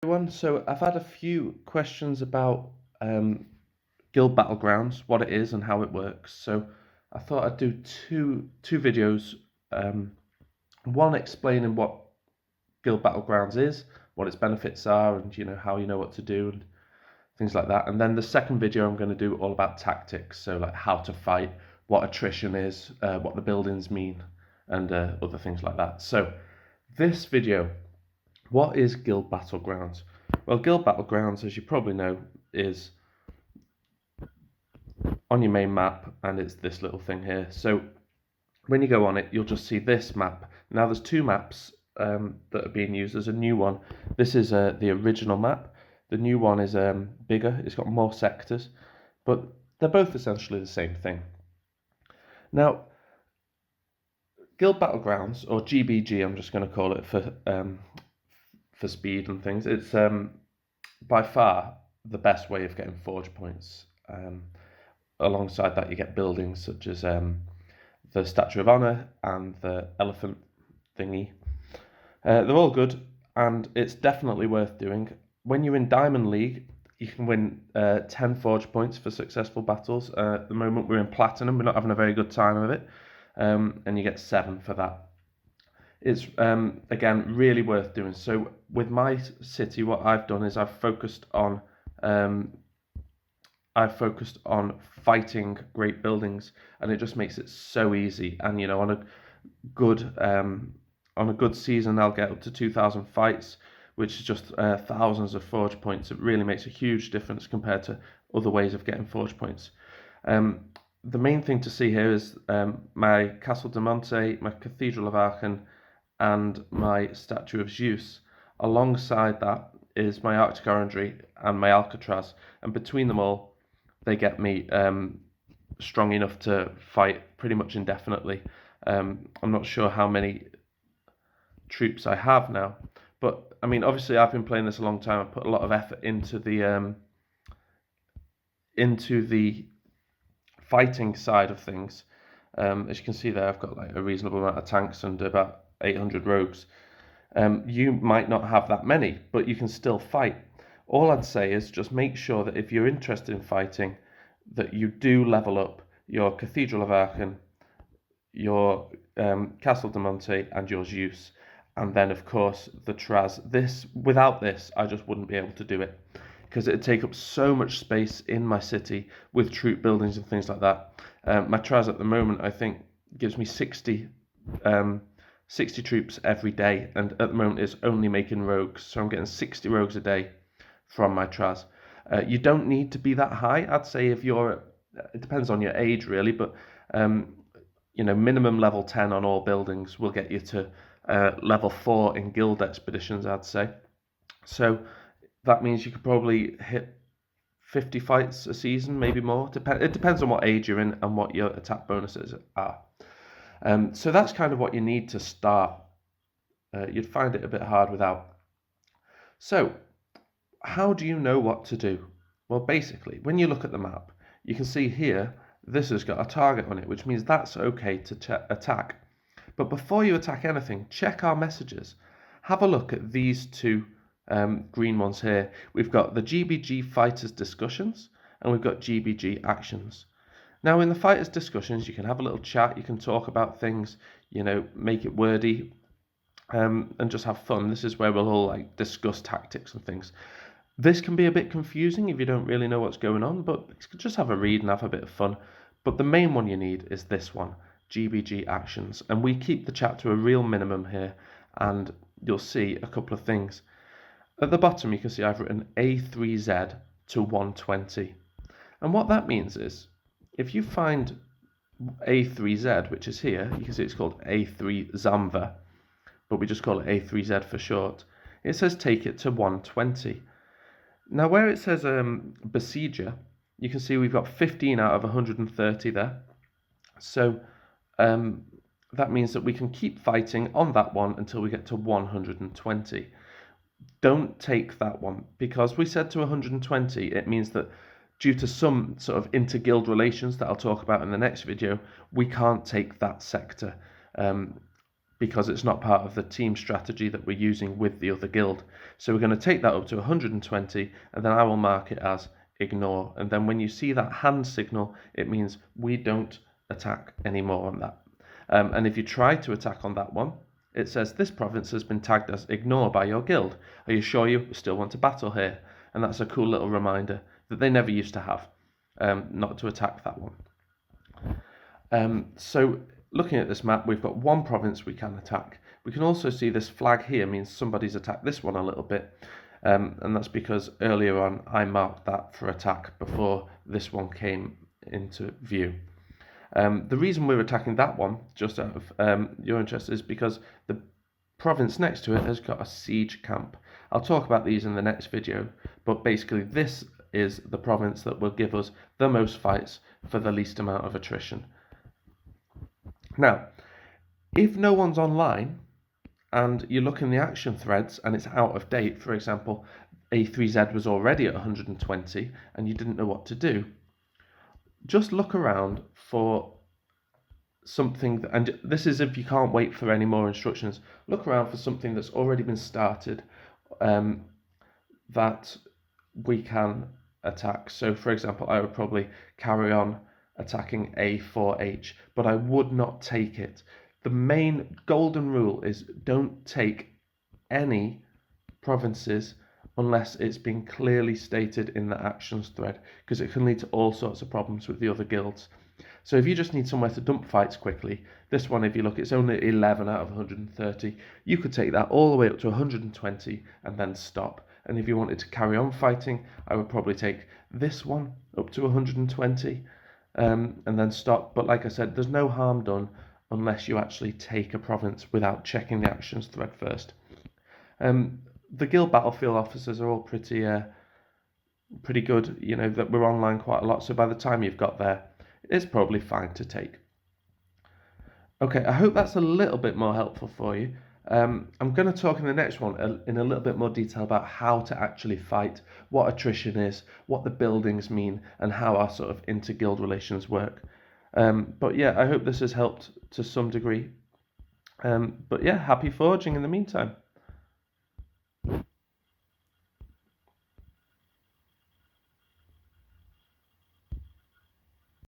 Everyone. So I've had a few questions about Guild Battlegrounds, what it is and how it works. So I thought I'd do two videos. Um, one explaining what Guild Battlegrounds is, what its benefits are, and how you know what to do and things like that. And then the second video I'm going to do all about tactics, so like how to fight, what attrition is, what the buildings mean, and other things like that. So this video. What is Guild Battlegrounds? Well, Guild Battlegrounds, as you probably know, is on your main map, and it's this little thing here. So when you go on it, you'll just see this map. Now there's two maps that are being used. There's a new one. This is the original map. The new one is bigger. It's got more sectors, but they're both essentially the same thing. Now, Guild Battlegrounds, or GBG, I'm just going to call it for speed and things. It's by far the best way of getting forge points. Alongside that, you get buildings such as the Statue of Honor and the elephant thingy. They're all good, and it's definitely worth doing. When you're in Diamond League, you can win 10 forge points for successful battles. At the moment, we're in Platinum. We're not having a very good time of it, and you get 7 for that. It's again really worth doing. So with my city, what I've done is I've focused on fighting great buildings, and it just makes it so easy. And on a good season, I'll get up to 2,000 fights, which is just thousands of forge points. It really makes a huge difference compared to other ways of getting forge points. The main thing to see here is my Castle de Monte, my Cathedral of Aachen, and my Statue of Zeus. Alongside that is my Arctic Orangery and my Alcatraz, and between them all, they get me strong enough to fight pretty much indefinitely. I'm not sure how many troops I have now, but I mean, obviously I've been playing this a long time. I've put a lot of effort into the fighting side of things. As you can see there, I've got like a reasonable amount of tanks and about 800 rogues. You might not have that many, but you can still fight. All I'd say is just make sure that if you're interested in fighting, that you do level up your Cathedral of Aachen, your Castle de Monte, and your Zeus, and then of course the Traz. Without this, I just wouldn't be able to do it, because it'd take up so much space in my city with troop buildings and things like that. My Traz at the moment, I think, gives me 60 troops every day, and at the moment it's only making rogues, so I'm getting 60 rogues a day from my Traz. You don't need to be that high. I'd say if you're, it depends on your age really, but minimum level 10 on all buildings will get you to level 4 in guild expeditions, I'd say. So that means you could probably hit 50 fights a season, maybe more. It depends on what age you're in and what your attack bonuses are. So that's kind of what you need to start. You'd find it a bit hard without. So how do you know what to do? Well, basically, when you look at the map, you can see here, this has got a target on it, which means that's okay to attack. But before you attack anything, check our messages. Have a look at these two green ones here. We've got the GBG Fighters Discussions, and we've got GBG Actions. Now, in the Fighters Discussions, you can have a little chat, you can talk about things, make it wordy, and just have fun. This is where we'll all discuss tactics and things. This can be a bit confusing if you don't really know what's going on, but just have a read and have a bit of fun. But the main one you need is this one, GBG Actions, and we keep the chat to a real minimum here, and you'll see a couple of things. At the bottom, you can see I've written A3Z to 120, and what that means is, if you find A3Z, which is here, you can see it's called A3 Zamva, but we just call it A3Z for short. It says take it to 120. Now, where it says Besieger, you can see we've got 15 out of 130 there. So that means that we can keep fighting on that one until we get to 120. Don't take that one, because we said to 120, it means that due to some sort of inter-guild relations that I'll talk about in the next video, we can't take that sector. because it's not part of the team strategy that we're using with the other guild. So we're going to take that up to 120, and then I will mark it as ignore. And then when you see that hand signal, it means we don't attack anymore on that. And if you try to attack on that one, it says this province has been tagged as ignore by your guild. Are you sure you still want to battle here? And that's a cool little reminder that they never used to have, not to attack that one. So looking at this map, we've got one province we can attack. We can also see this flag here means somebody's attacked this one a little bit. And that's because earlier on I marked that for attack before this one came into view. The reason we're attacking that one, just out of your interest, is because the province next to it has got a siege camp. I'll talk about these in the next video, but basically this is the province that will give us the most fights for the least amount of attrition. Now, if no one's online and you look in the action threads and it's out of date, for example, A3Z was already at 120 and you didn't know what to do, just look around for something, and this is if you can't wait for any more instructions, look around for something that's already been started that we can attack. So for example, I would probably carry on attacking A4H, but I would not take it. The main golden rule is don't take any provinces unless it's been clearly stated in the actions thread, because it can lead to all sorts of problems with the other guilds. So if you just need somewhere to dump fights quickly, this one, if you look, it's only 11 out of 130. You could take that all the way up to 120 and then stop. And if you wanted to carry on fighting, I would probably take this one up to 120 and then stop. But like I said, there's no harm done unless you actually take a province without checking the actions thread first. The guild battlefield officers are all pretty good, you know, that we're online quite a lot. So by the time you've got there, it's probably fine to take. Okay, I hope that's a little bit more helpful for you. I'm going to talk in the next one in a little bit more detail about how to actually fight, what attrition is, what the buildings mean, and how our sort of inter-guild relations work. But yeah, I hope this has helped to some degree. But yeah, happy forging in the meantime.